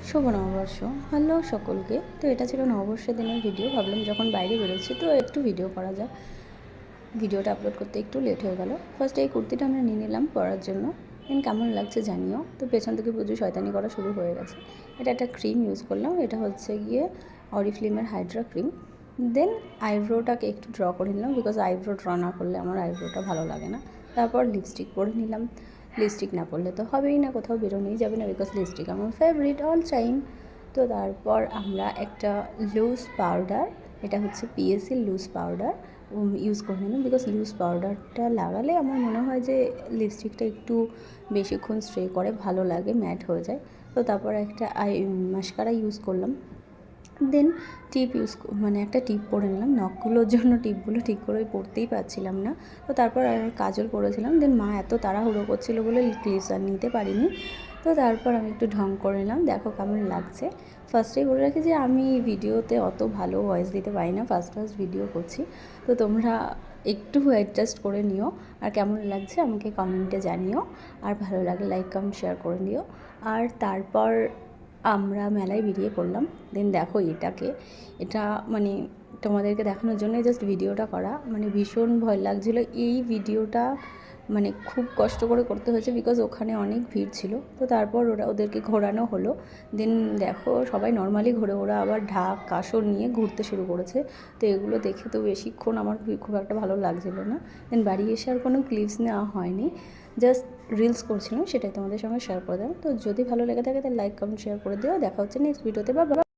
শুভ নববর্ষ। হ্যালো সকলকে। তো এটা ছিল নববর্ষের দিনের ভিডিও। ভাবলাম যখন বাইরে বেরোচ্ছি তো একটু ভিডিও করা যাক। ভিডিওটা আপলোড করতে একটু লেট হয়ে গেল। ফার্স্ট এই কুর্তিটা আমরা নিয়ে নিলাম পরার জন্য। দেন কেমন লাগছে জানিও। তো পেছন থেকে প্রচুর শয়তানি করা শুরু হয়ে গেছে। এটা একটা ক্রিম ইউজ করলাম। এটা হচ্ছে গিয়ে অরিফ্লেমের হাইড্রা ক্রিম। দেন আইব্রোটাকে একটু ড্র করে নিলাম, বিকজ আইব্রো ড্র না করলে আমার আইব্রোটা ভালো লাগে না। তারপর লিপস্টিক পরে নিলাম। লিপস্টিক না পরলে তো হবেই না, কোথাও বেরোনোই যাবে না, বিকজ লিপস্টিক আমার ফেভারিট অল টাইম। তো তারপর আমরা একটা লুজ পাউডার, এটা হচ্ছে পিএসসি লুজ পাউডার ইউজ করে নিলাম, বিকজ লুজ পাউডারটা লাগালে আমার মনে হয় যে লিপস্টিকটা একটু বেশিক্ষণ স্ট্রে করে, ভালো লাগে, ম্যাট হয়ে যায়। তো তারপর একটা মাস্কারা ইউজ করলাম। দেন টিপ একটা টিপ পরে নিলাম। নখগুলোর জন্য টিপগুলো ঠিক করে পরতেই পারছিলাম না। তো তারপর আর কাজল পরেছিলাম। দেন মা এত তাড়াহুড়ো করছিল বলে ক্লিপস আর নিতে পারিনি। তো তারপর আমি একটু ঢং করে নিলাম। দেখো কেমন লাগছে। ফার্স্টেই বলে রাখি যে আমি ভিডিওতে অত ভালো ভয়েস দিতে পারি না, ফার্স্ট ভিডিও করছি। তো তোমরা একটু অ্যাডজাস্ট করে নিও। আর কেমন লাগছে আমাকে কমেন্টে জানিও। আর ভালো লাগলে লাইক কমেন্ট শেয়ার করে দিও। আর তারপর আমরা মেলায় বেরিয়ে পড়লাম। দেন দেখো এটা মানে তোমাদেরকে দেখানোর জন্যই জাস্ট ভিডিওটা করা। মানে ভীষণ ভয় লাগছিলো এই ভিডিওটা, মানে খুব কষ্ট করে করতে হয়েছে, বিকজ ওখানে অনেক ভিড় ছিল। তো তারপর ওদেরকে ঘোরানো হলো। দেন দেখো সবাই নর্মালি ঘোরে, ওরা আবার ঢাক কাসর নিয়ে ঘুরতে শুরু করেছে। তো এগুলো দেখে তো বেশিক্ষণ আমার খুব একটা ভালো লাগছিলো না। দেন বাড়ি এসে আর কোনো ক্লিপস নেওয়া হয়নি, জাস্ট রিলস করছিলাম, সেটাই তোমাদের সঙ্গে শেয়ার করে দিলাম। তো যদি ভালো লেগে থাকে তাহলে লাইক কমেন্ট শেয়ার করে দিও। দেখা হচ্ছে নেক্সট ভিডিওতে। বা